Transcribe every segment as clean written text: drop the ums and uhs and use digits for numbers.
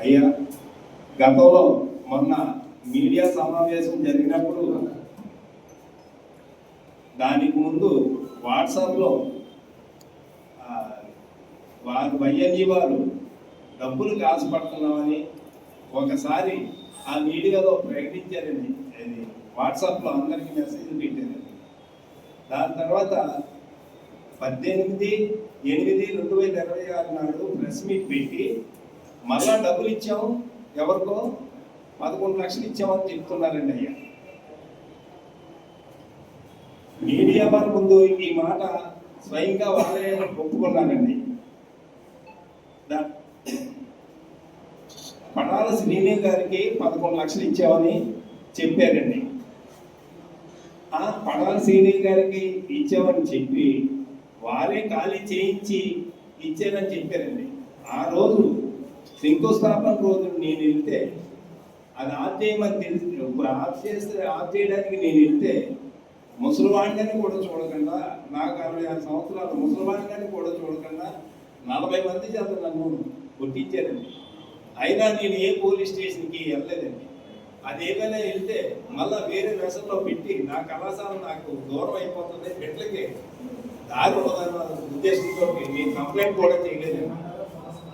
అయ్యా, గతంలో మొన్న మీడియా సమావేశం జరిగినప్పుడు దానికి ముందు వాట్సాప్లో వారు వైఎన్జీ వారు డబ్బులు కాసుపడుతున్నామని ఒకసారి ఆ మీడియాలో ప్రకటించారండి. అది వాట్సాప్లో అందరికీ మెసేజ్ పెట్టారండి. దాని తర్వాత 18/8/2026 నాడు ప్రెస్ మీట్ పెట్టి మళ్ళా డబ్బులు ఇచ్చాము, ఎవరికో 11 లక్షలు ఇచ్చామని చెప్తున్నారండి. అయ్యా, మీడియా వారి ముందు ఈ మాట స్వయంగా వాళ్ళే ఒప్పుకున్నారండి. పడాల శ్రీని గారికి 11 లక్షలు ఇచ్చామని చెప్పారండి. ఆ పడాల శ్రీని గారికి ఇచ్చామని చెప్పి వారే ఖాళీ చేయించి ఇచ్చారని చెప్పారండి. ఆ రోజు శంకుస్థాపన రోజు నేను వెళ్తే అది ఆఫ్ చేయమని తెలిసి ఆఫ్ చేయడానికి నేను వెళ్తే ముసలివాడిని కూడా చూడకుండా, నాకు 66 సంవత్సరాలు ముసలివాడిని కూడా చూడకుండా 40 మంది చేత నన్ను కొట్టించారండి. అయినా నేను ఏ పోలీస్ స్టేషన్కి వెళ్ళలేదండి. అదేమైనా వెళ్తే మళ్ళీ వేరే వెసల్లో పెట్టి నా కళాశాల నాకు దూరం అయిపోతుంది, బిడ్డలకి దారి ఉండదన్న ఉద్దేశంతో నేను కంప్లైంట్ కూడా చేయలేదండి.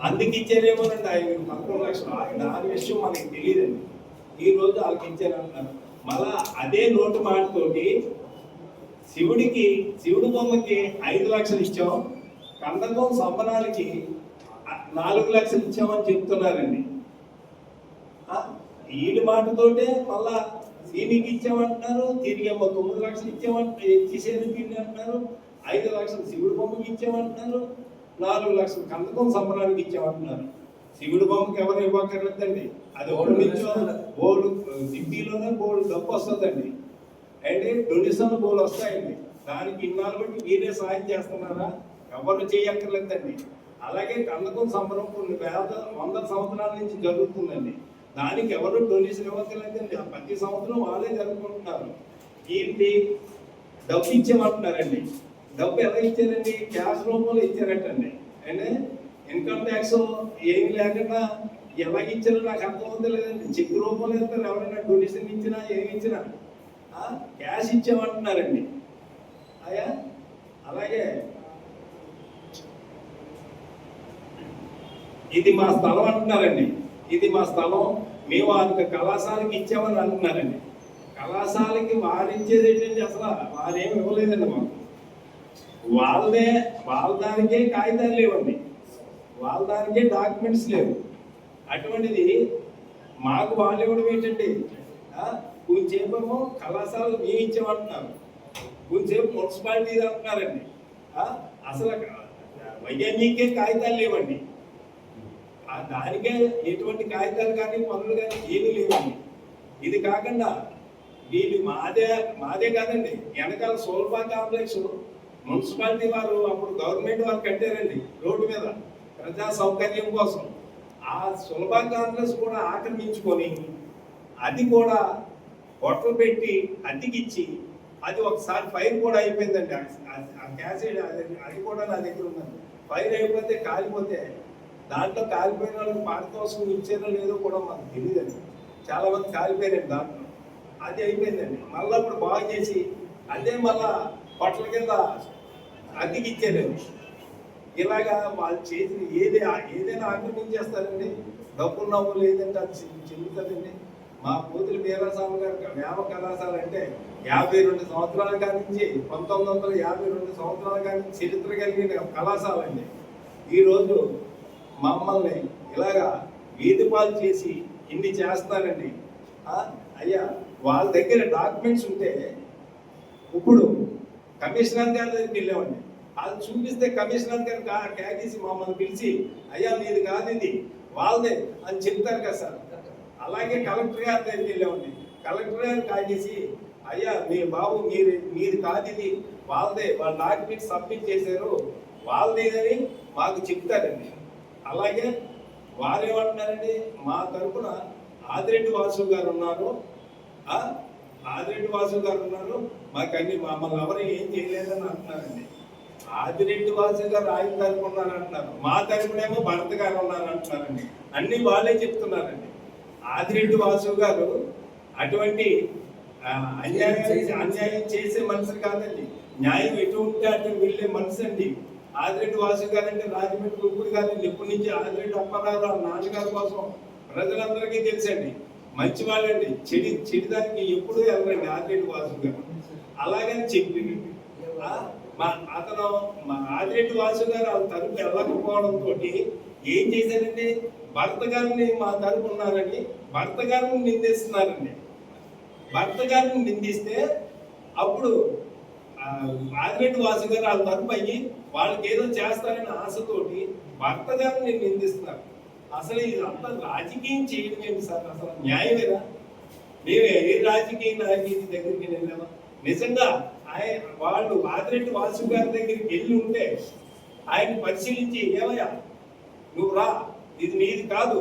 అందుకు ఇచ్చారేమోనండి ఆయన 11 లక్షలు. దాని విషయం మనకి తెలియదండి. ఈరోజు వాళ్ళకి ఇచ్చారంటున్నారు. మళ్ళా అదే నోటు మాటతోటి శివుడి బొమ్మకి 5 లక్షలు ఇచ్చాం, కందకం సంబరానికి 4 లక్షలు ఇచ్చామని చెప్తున్నారండి. వీడి మాటతోటే మళ్ళా సీనికి ఇచ్చామంటున్నారు, తిరిగి 9 లక్షలు ఇచ్చేసేది తిరిగి అంటున్నారు, 5 లక్షలు శివుడి బొమ్మకి ఇచ్చామంటున్నారు, 4 లక్షలు కందకం సంబరానికి ఇచ్చామంటున్నారు. శివుడి బొమ్మకి ఎవరు ఇవ్వక్కర్లేదండి. అది ఓడి నుంచో బోర్డు సిటీలోనే బోర్డు డబ్బు వస్తుందండి. అంటే డొనేషన్ బోర్డు వస్తాయండి. దానికి ఇన్నాళ్ళు బట్టి మీరే సాయం చేస్తున్నారా? ఎవరు చేయక్కర్లేదండి. అలాగే కందకం సంబరం కొన్ని 100 సంవత్సరాల నుంచి జరుగుతుందండి. దానికి ఎవరు డొనేషన్ ఇవ్వక్కర్లేదండి. ప్రతి సంవత్సరం వాళ్ళే జరుపుకుంటున్నారు. ఏంటి డబ్బు ఇచ్చామంటున్నారండి. డబ్బు ఎలా ఇచ్చారండి? క్యాష్ రూపంలో ఇచ్చారటండి. అంటే ఇన్కమ్ ట్యాక్స్ ఏమి లేకుండా ఎలా ఇచ్చారో నాకు అర్థమవుతుంది లేదండి. చెక్ రూపంలో ఇస్తారు. ఎవరైనా డొనేషన్ ఇచ్చినా ఏమి ఇచ్చినా క్యాష్ ఇచ్చామంటున్నారండి. అయ్యా, అలాగే ఇది మా స్థలం అంటున్నారండి. ఇది మా స్థలం, మేము వాళ్ళకి కళాశాలకి ఇచ్చామని అంటున్నారండి. కళాశాలకి వారిచ్చేది ఏంటంటే అసలు వారేమి ఇవ్వలేదండి. మాకు వాళ్ళ దానికే కాగితాలు లేవండి, వాళ్ళ దానికే డాక్యుమెంట్స్ లేవు. అటువంటిది మాకు వాళ్ళు ఇవ్వడం ఏంటండి? కొంచెంసేపు కళాశాలలు మేము ఇచ్చామంటున్నారు, కొంచెంసేపు మున్సిపాలిటీ అంటున్నారండి. అసలు వైఎన్ఈకే కాగితాలు లేవండి. దానికే ఎటువంటి కాగితాలు కానీ పనులు కానీ ఏమీ లేవండి. ఇది కాకుండా వీళ్ళు మాదే కాదండి, వెనకాల సోల్బా కాంప్లెక్స్ మున్సిపాలిటీ వారు అప్పుడు గవర్నమెంట్ వారు కట్టారండి రోడ్డు మీద ప్రజా సౌకర్యం కోసం. ఆ సులభా కాంప్లెక్స్ కూడా ఆక్రమించుకొని అది కూడా హోటల్ పెట్టి అద్దెకిచ్చి అది ఒకసారి ఫైర్ కూడా అయిపోయిందండి. ఆ క్యాసెట్ అది కూడా నా దగ్గర ఉందండి. ఫైర్ అయిపోతే కాలిపోతే దాంట్లో కాలిపోయిన వాళ్ళకి పారితోషికం ఇచ్చారో లేదో కూడా మాకు తెలియదండి. చాలా మంది కాలిపోయారండి దాంట్లో. అది అయిపోయిందండి. మళ్ళీ ఇప్పుడు బాగు చేసి అదే మళ్ళా హోటల్ కింద అద్దెకిచ్చారండి. ఇలాగా వాళ్ళు చేసిన ఏదైనా ఆక్రమించేస్తారండి. డబ్బులు నవ్వులు ఏదంటే అది చెల్లుతుందండి. మా పోతుల వీరాస్వామి గారి వేమ కళాశాల అంటే 52 సంవత్సరాల కానించి 1952 సంవత్సరాల కానించి చరిత్ర కలిగిన కళాశాల అండి. ఈరోజు మమ్మల్ని ఇలాగా వీధిపాలు చేసి ఇన్ని చేస్తారండి. అయ్యా, వాళ్ళ దగ్గర డాక్యుమెంట్స్ ఉంటే ఇప్పుడు కమిషనర్ గారి దగ్గరికి వెళ్ళామండి. అది చూపిస్తే కమిషనర్ గారు క్యాగేసి మమ్మల్ని పిలిచి అయ్యా మీది కాదు ఇది వాళ్ళదే అని చెప్తారు కదా సార్. అలాగే కలెక్టర్ గారి దగ్గరికి వెళ్ళామండి. కలెక్టర్ గారు కాగేసి అయ్యా మీ బాబు మీది కాదు ఇది వాళ్ళదే, వాళ్ళ డాక్యుమెంట్ సబ్మిట్ చేశారు వాళ్ళదేదని మాకు చెప్తారండి. అలాగే వారేమంటున్నారండి, మా తరఫున ఆదిరెడ్డి వాసు గారు ఉన్నారు, మాకు అన్ని మమ్మల్ని ఎవరు ఏం చేయలేదని అంటున్నారండి. ఆదిరెడ్డి వాసు గారు ఆయన తరపు ఉన్నారంటున్నారు, మా తరపునేమో భరత్ గారు ఉన్నారంటున్నారండి. అన్ని వాళ్ళే చెప్తున్నారండి. ఆదిరెడ్డి వాసు గారు అటువంటి అన్యాయం చేసే మనిషి కాదండి. న్యాయం ఎటు ఉంటే అటు వెళ్ళే మనిషి అండి. ఆదిరెడ్డి వాసు గారు అంటే రాజమండ్రి ఇప్పుడు కాదండి, ఎప్పటి నుంచి ఆదిరెడ్డి అప్పారావు నాన్నగారి కోసం ప్రజలందరికీ తెలుసండి. మంచి వాళ్ళండి, చెడిదానికి ఎప్పుడూ వెళ్ళరండి ఆదిరెడ్డి వాసు గారు. అలాగని చెప్పి అతను మా ఆదిరెడ్డి వాసు గారు వాళ్ళ తరపు వెళ్ళకపోవడంతో ఏం చేశారండి, భర్త గారిని మా తరపు ఉన్నారని భర్త గారిని నిందిస్తున్నారండి. భర్త గారిని నిందిస్తే అప్పుడు ఆదిరెడ్డి వాసు గారు వాళ్ళ తరపు అయ్యి వాళ్ళకి ఏదో చేస్తారని ఆశతోటి భర్త గారిని నిందిస్తున్నారు. అసలు ఇది అంతా రాజకీయం చేయడం ఏంటి సార్? అసలు న్యాయమేనా? మేము ఏ రాజకీయ నాయకుడి దగ్గరికి వెళ్ళామా? నిజంగా వాళ్ళు ఆదిరెడ్డి వాసు గారి దగ్గరికి వెళ్ళి ఉంటే ఆయన పరిశీలించి ఏమయ్యా నువ్వు రా, ఇది నీది కాదు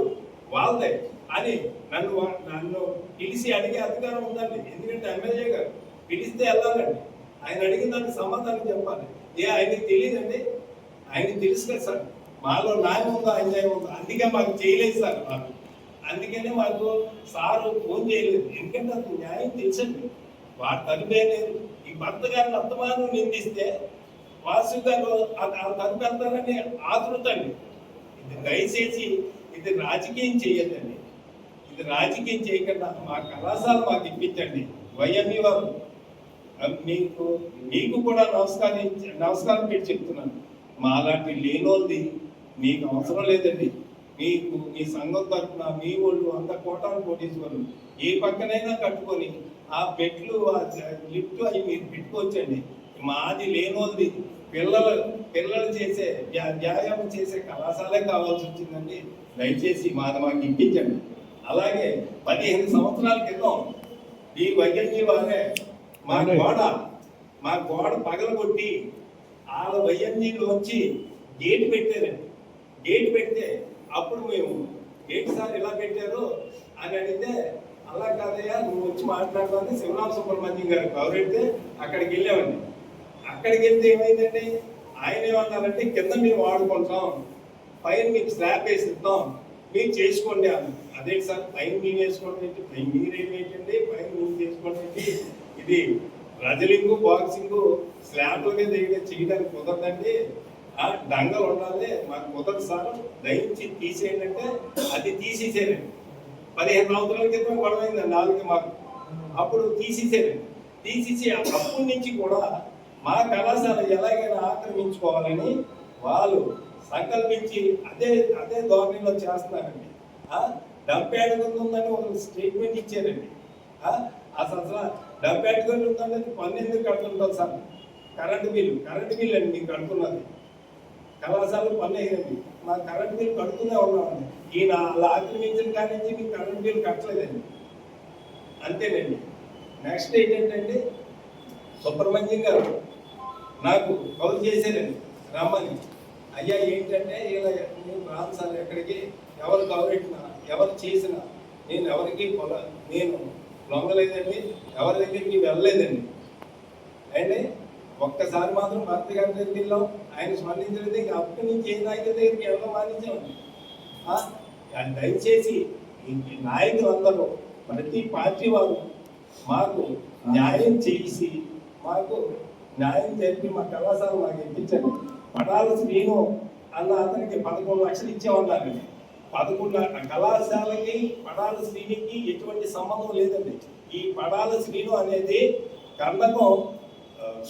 వాళ్ళదే అని నన్ను పిలిచి అడిగే అధికారం ఉందండి. ఎందుకంటే ఎమ్మెల్యే గారు పిలిస్తే వెళ్ళాలండి. ఆయన అడిగిన దానికి సమాధానం చెప్పాలి. ఆయనకి తెలియదండి, ఆయనకి తెలుసు కదా సార్ మాలో న్యాయం ఉందో అన్యాయం ఉందో. అందుకే మాకు చేయలేదు సార్ మాకు. అందుకనే మాకు సారు ఫోన్ చేయలేదు. ఎందుకంటే అతను న్యాయం తెలుసండి, వాడు తలుపే లేదు. ఈ భర్త గారిని అత్తమాను నిందిస్తే వాసు గారు తలుపు వెళ్తారని ఆతృతండి. ఇది దయచేసి ఇది రాజకీయం చేయొద్దండి. ఇది రాజకీయం చేయకుండా మా కళాశాల మాకు ఇప్పించండి. వైఎంఈ వారు మీకు కూడా నమస్కారం పెట్టి చెప్తున్నాను. మాలాంటి లేనోళ్ళది మీకు అవసరం లేదండి. మీకు మీ సంఘం తరఫున మీ వాళ్ళు అంత కోటాను కోటీశ్వరులు ఏ పక్కనైనా కట్టుకొని ఆ బెడ్లు ఆ లిఫ్ట్ అవి మీరు పెట్టుకోవచ్చండి. మాది లేనోది పిల్లలు చేసే వ్యాయామం చేసే కళాశాలే కావాల్సి వచ్చిందండి. దయచేసి మాకు ఇప్పించండి. అలాగే 15 సంవత్సరాల క్రితం ఈ వైఎంఈ వారే మా గోడ పగలగొట్టి వాళ్ళ వైఎంఈలో వచ్చి గేట్ పెట్టారండి. గేట్ పెడితే అప్పుడు మేము గేట్ సార్ ఇలా పెట్టారు అని అడిగితే అలా కాదయ్యా నువ్వు వచ్చి మాట్లాడతాను శివరామ సుబ్రహ్మణ్యం గారు కవరెడితే అక్కడికి వెళ్ళామండి. అక్కడికి వెళ్తే ఏమైందండి, ఆయన ఏమన్నారంటే కింద మేము వాడుకుంటాం, పైన మీకు స్లాబ్ వేసి ఇస్తాం, మీరు చేసుకోండి అన్న. అదేంటి సార్ పైన మీరు వేసుకోండి ఏంటి, పైన మీరేమేంటండి, పైన మీరు చేసుకోండి ఏంటి, ఇది రజలింగు బాక్సింగ్ స్లాబ్లోనే చేయడానికి కుదరదండి, డంగలు ఉండాలి, మాకు కుదరదు సార్ దయించి తీసేయండి అంటే అది తీసేసారండి. 15 సంవత్సరాల క్రితం గొడవైంది నాలుగు మాకు. అప్పుడు తీసేసారండి. తీసేసి అప్పటి నుంచి కూడా మా కళాశాల ఎలాగైనా ఆక్రమించుకోవాలని వాళ్ళు సంకల్పించి అదే ధోరణిలో చేస్తున్నారండి. డంపేటగుంది ఉందని ఒక స్టేట్మెంట్ ఇచ్చారండి. అసలు డంపేటగుంది ఉందని పన్ను ఎందుకు కడుతుంటారు సార్? కరెంటు బిల్లు అండి మీకు కడుతున్నది. కళాశాలకు పన్ను అయ్యింది, మా కరెంటు బిల్లు కడుతూనే ఉన్నామండి. ఈయన అలా ఆక్రమించిన కానీ మీకు కరెంటు బిల్లు కట్టలేదండి. అంతేనండి. నెక్స్ట్ ఏంటంటే సుబ్రహ్మణ్యం గారు నాకు కౌలు చేశారండి రమ్మని. అయ్యా ఏంటంటే ఇలా నేను రాను సార్ ఎక్కడికి, ఎవరు కౌరెట్టినా ఎవరు చేసినా నేను ఎవరికి నేను లొంగలేదండి, ఎవరి దగ్గరికి వెళ్ళలేదండి. అండి ఒక్కసారి మాత్రం భర్త గారి దగ్గరికి వెళ్ళాం, ఆయన స్పందించలేదు. ఇంకా అప్పటి నుంచి ఏ నాయకుల దగ్గరికి వెళ్ళడం మానించామండి. దయచేసి నాయకులందరూ ప్రతి పార్టీ వారు మాకు న్యాయం చేసి మాకు న్యాయం జరిపి మా కళాశాల మాకు ఇప్పించండి. పడాల శ్రీను అన్న అతనికి 11 లక్షలు ఇచ్చేమన్నారండి. 11 కళాశాలకి పడాల శ్రీనికి ఎటువంటి సంబంధం లేదండి. ఈ పడాల శ్రీను అనేది కర్ణకం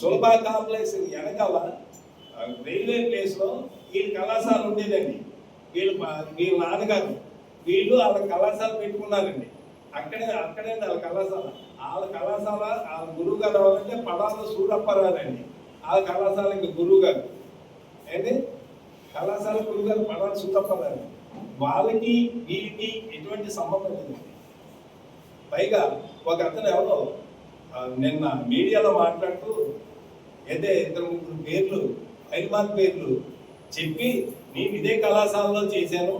సులభ కాంప్లెక్స్ వెనకాల రైల్వే ప్లేస్లో వీళ్ళ కళాశాల ఉండేదండి. వీళ్ళ నాన్నగారు వీళ్ళు వాళ్ళ కళాశాల పెట్టుకున్నారండి. అక్కడే వాళ్ళ కళాశాల వాళ్ళ గురువు గారు ఎవరంటే పడాల సూరప్పారావు అండి. వాళ్ళ కళాశాలకి గురువు గారు అయితే కళాశాల గురువు గారు పడాల సూరప్పారావు. వాళ్ళకి వీళ్ళకి ఎటువంటి సంబంధం లేదు. పైగా ఒక అతను ఎవరో నిన్న మీడియాలో మాట్లాడుతూ అయితే 2-3 పేర్లు హైదరాబాద్ పేర్లు చెప్పి నేను ఇదే కళాశాలలో చేశాను,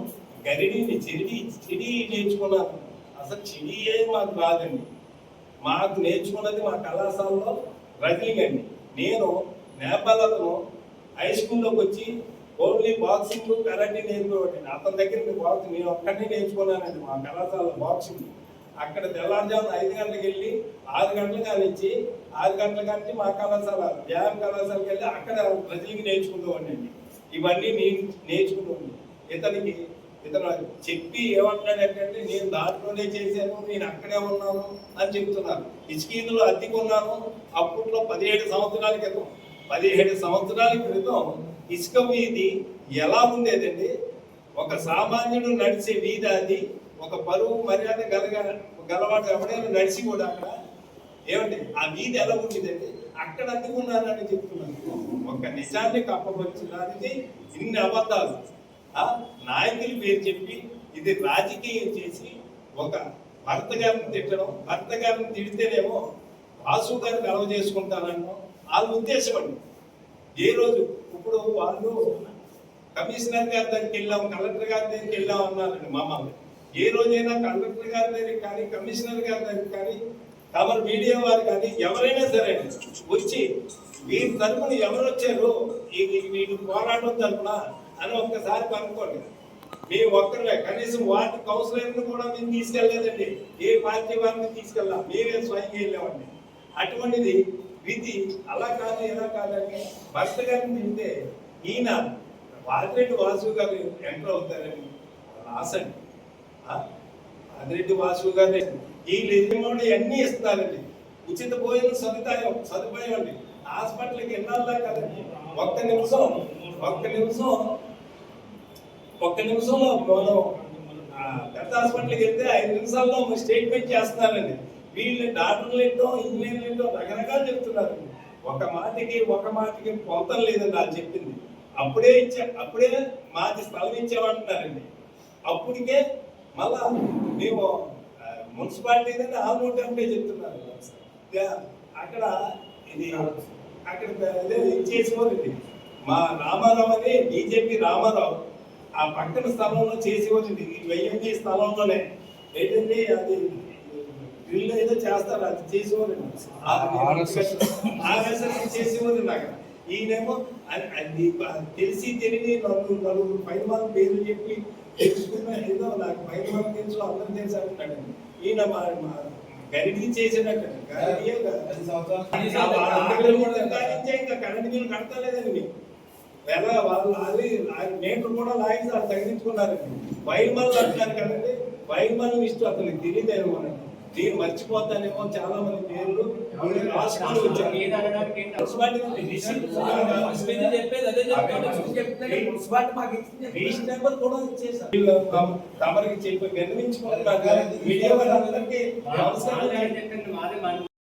గరిడిని చిడి నేర్చుకున్నాను. అసలు చిడియే మాకు రాదండి. మాకు నేర్చుకున్నది మా కళాశాలలో రజలింగ్ అండి. నేను నేపాల్ అతను హై స్కూల్లోకి వచ్చి ఓన్లీ బాక్సింగ్ కరాటే నేర్చుకోవటండి. అతని దగ్గర బాక్సింగ్ నేను ఒక్కడే నేర్చుకున్నానండి మా కళాశాల బాక్సింగ్. అక్కడ తెల్లారుజామున 5 గంటలకు వెళ్ళి 6 గంటలకు కానిచ్చి 6 గంటల కానీ మా కళాశాల వ్యాయామ కళాశాలకు వెళ్ళి అక్కడ ప్రజలకి నేర్చుకుంటామండి. ఇవన్నీ నేను నేర్చుకున్నాను. ఇతను చెప్పి ఏమంటున్నాడంటే నేను దాంట్లోనే చేశాను, నేను అక్కడే ఉన్నాను అని చెప్తున్నాను. ఇసుకీదులో అద్దెకున్నాను. అప్పట్లో 17 సంవత్సరాల క్రితం 17 సంవత్సరాల క్రితం ఇసుక వీధి ఎలా ఉండేదండి? ఒక సామాన్యుడు నడిచే వీధి అది. ఒక పరువు మర్యాద గలవాడు ఎవడైనా నడిచి కూడా అక్కడ ఏమండి ఆ వీధి ఎలా ఉండేదండి? అక్కడ అద్దెకున్నానని చెప్తున్నాను. ఒక నిజాన్ని కప్పవచ్చులాంటిది ఇన్ని అబద్ధాలు నాయకులు పేరు చెప్పి ఇది రాజకీయం చేసి ఒక భర్త గారిని తిట్టడం, భర్త గారిని తిడితేనేమో వాసు గారిని గలవ చేసుకుంటానన్నా వాళ్ళ ఉద్దేశం అండి. ఏ రోజు ఇప్పుడు వాళ్ళు కమిషనర్ గారి దగ్గరికి వెళ్ళాం, కలెక్టర్ గారి దగ్గరికి వెళ్ళాం అన్నారండి మమ్మల్ని. ఏ రోజైనా కలెక్టర్ గారి దగ్గరికి కానీ కమిషనర్ గారి దగ్గరికి కానీ తమరు మీడియా వారు కానీ ఎవరైనా సరే వచ్చి వీరి తరపున ఎవరు వచ్చారు వీళ్ళు పోరాటం తరపున అని ఒక్కసారి కనుక్కోండి. మేము ఒక్కరే కనీసం వార్డు కౌన్సిలర్ని కూడా మేము తీసుకెళ్ళలేదండి. ఏ పార్టీ వారిని తీసుకెళ్ళాం, మేమే స్వయంగా వెళ్ళామండి. అటువంటిది విధి అలా కాదు ఎలా కాదని భర్త గారిని తింటే ఈయన వాదిరెడ్డి వాసు గారు ఎంటర్ అవుతారని ఆశండి. వాదిరెడ్డి వాసు గారు వీళ్ళు అన్నీ ఇస్తున్నారండి. ఉచిత భోజనం సదుపాయం అండి. హాస్పిటల్కి వెళ్ళాలా కదండి. ఒక్క నిమిషంలో మనం పెద్ద హాస్పిటల్కి వెళ్తే 5 నిమిషాల్లో స్టేట్మెంట్ చేస్తున్నారండి. వీళ్ళు డాక్టర్లు ఏంటో ఇంజనీర్లు ఏంటో రకరకాలు చెప్తున్నారు. ఒక మాటకి పొంతం లేదండి వాళ్ళు చెప్పింది. అప్పుడే మాది స్థలం ఇచ్చామంటున్నారండి. అప్పటికే మళ్ళా మేము మున్సిపాలిటీ ఆల్ నోట్ అంటే చెప్తున్నారు. అక్కడ చేసేవారండి. మా రామారావు అని బీజేపీ రామారావు ఆ పక్కన స్థలంలో చేసేవారండి. ఈ వెయ్యి స్థలంలోనే ఏంటంటే అది డ్రిల్ ఏదో చేస్తారు, అది చేసేవారండి. చేసేవారండి అక్కడ. ఈయనేమో తెలిసి తెలియని నలుగురు పైన పేర్లు చెప్పి తెలుసుకున్న ఏదో నాకు పైన తెలుసు అందరం తెలుసు అంటున్నాడండి. ఈయన మా గరిడికి చేసేటట్టు ఇంకా కరెంట్ బిల్లు కడతలేదండి. మీకు ఎలా వాళ్ళు నేటర్ కూడా లాగి తగ్గించుకున్నారండి. వైర్మల్ అంటున్నారు కదండి, వైర్మల్ ఇష్టం అతనికి తెలియదేమో అని. నేను మర్చిపోతానేమో చాలా మంది పేర్లు రాసుకొని వచ్చారు. కూడా ఇచ్చేసారు. తమరికి చెప్పి విన్నవించుకుంటున్నారు. మీడియా వాళ్ళందరికీ